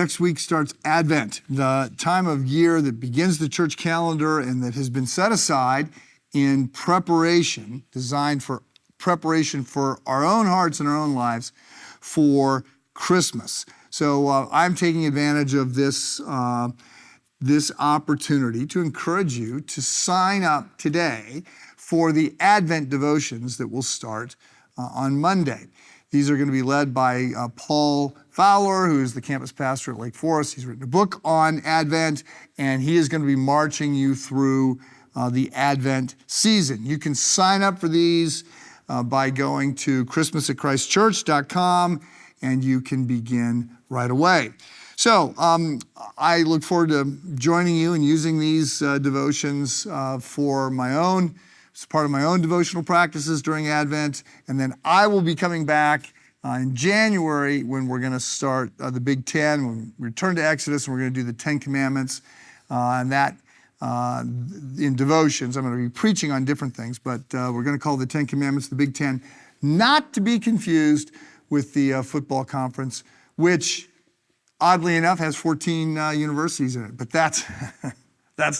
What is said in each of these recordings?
Next week starts Advent, the time of year that begins the church calendar and that has been set aside in preparation, designed for preparation for our own hearts and our own lives for Christmas. So I'm taking advantage of this opportunity to encourage you to sign up today for the Advent devotions that will start on Monday. These are going to be led by Paul Fowler, who is the campus pastor at Lake Forest. He's written a book on Advent, and he is going to be marching you through the Advent season. You can sign up for these by going to christmasatchristchurch.com, and you can begin right away. So I look forward to joining you and using these devotions for my own, as part of my own devotional practices during Advent. And then I will be coming back in January when we're going to start the Big Ten. When we return to Exodus, and we're going to do the 10 Commandments. And that in devotions, I'm going to be preaching on different things, but we're going to call the 10 Commandments the Big Ten, not to be confused with the football conference, which oddly enough has 14 universities in it. But that's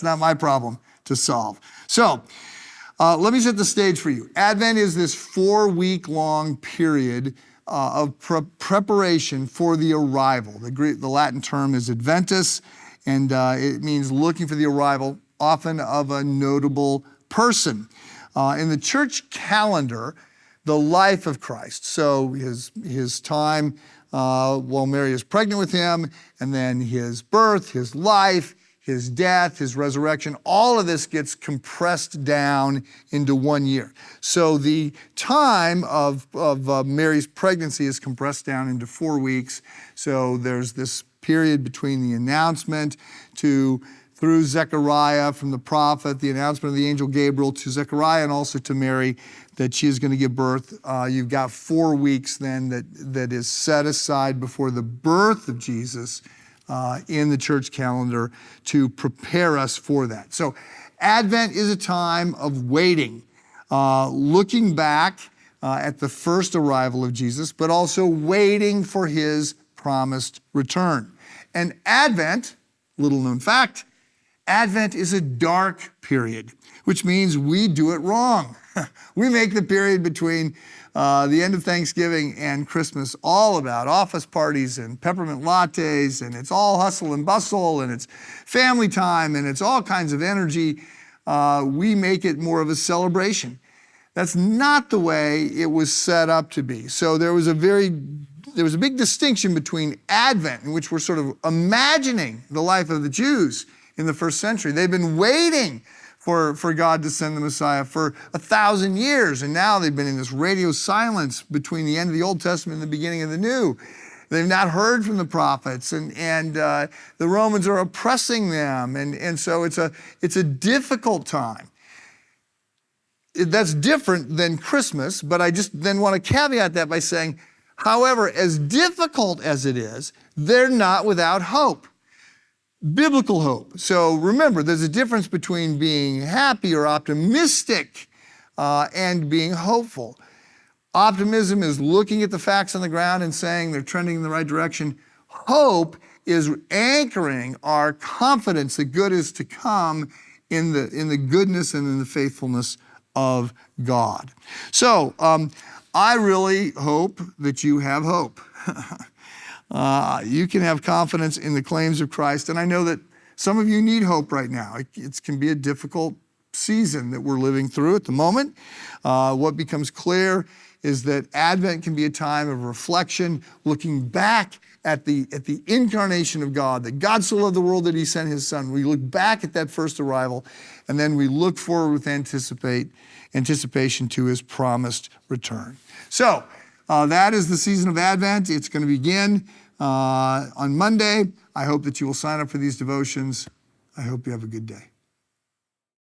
not my problem to solve. So let me set the stage for you. Advent is this 4-week-long period of preparation for the arrival. The Latin term is Adventus, and it means looking for the arrival, often of a notable person. In the church calendar, the life of Christ, so his time while Mary is pregnant with him, and then his birth, his life, his death, his resurrection, all of this gets compressed down into 1 year. So the time of Mary's pregnancy is compressed down into 4 weeks. So there's this period between the announcement through Zechariah from the prophet, the announcement of the angel Gabriel to Zechariah and also to Mary that she is going to give birth. You've got 4 weeks then that is set aside before the birth of Jesus in the church calendar to prepare us for that. So Advent is a time of waiting, looking back at the first arrival of Jesus, but also waiting for his promised return. And Advent, little known fact, Advent is a dark period, which means we do it wrong. We make the period between the end of Thanksgiving and Christmas all about office parties and peppermint lattes, and it's all hustle and bustle, and it's family time, and it's all kinds of energy. We make it more of a celebration. That's not the way it was set up to be. So there was a big distinction between Advent, in which we're sort of imagining the life of the Jews in the first century. They've been waiting for God to send the Messiah for 1,000 years, and now they've been in this radio silence between the end of the Old Testament and the beginning of the New. They've not heard from the prophets, and the Romans are oppressing them, and so it's a difficult time. That's different than Christmas, but I just then want to caveat that by saying, however, as difficult as it is, they're not without hope. Biblical hope. So remember, there's a difference between being happy or optimistic and being hopeful. Optimism is looking at the facts on the ground and saying they're trending in the right direction. Hope is anchoring our confidence that good is to come in the goodness and in the faithfulness of God. So I really hope that you have hope. You can have confidence in the claims of Christ. And I know that some of you need hope right now. It can be a difficult season that we're living through at the moment. What becomes clear is that Advent can be a time of reflection, looking back at the incarnation of God, that God so loved the world that he sent his son. We look back at that first arrival, and then we look forward with anticipation to his promised return. So that is the season of Advent. It's going to begin on Monday. I hope that you will sign up for these devotions. I hope you have a good day.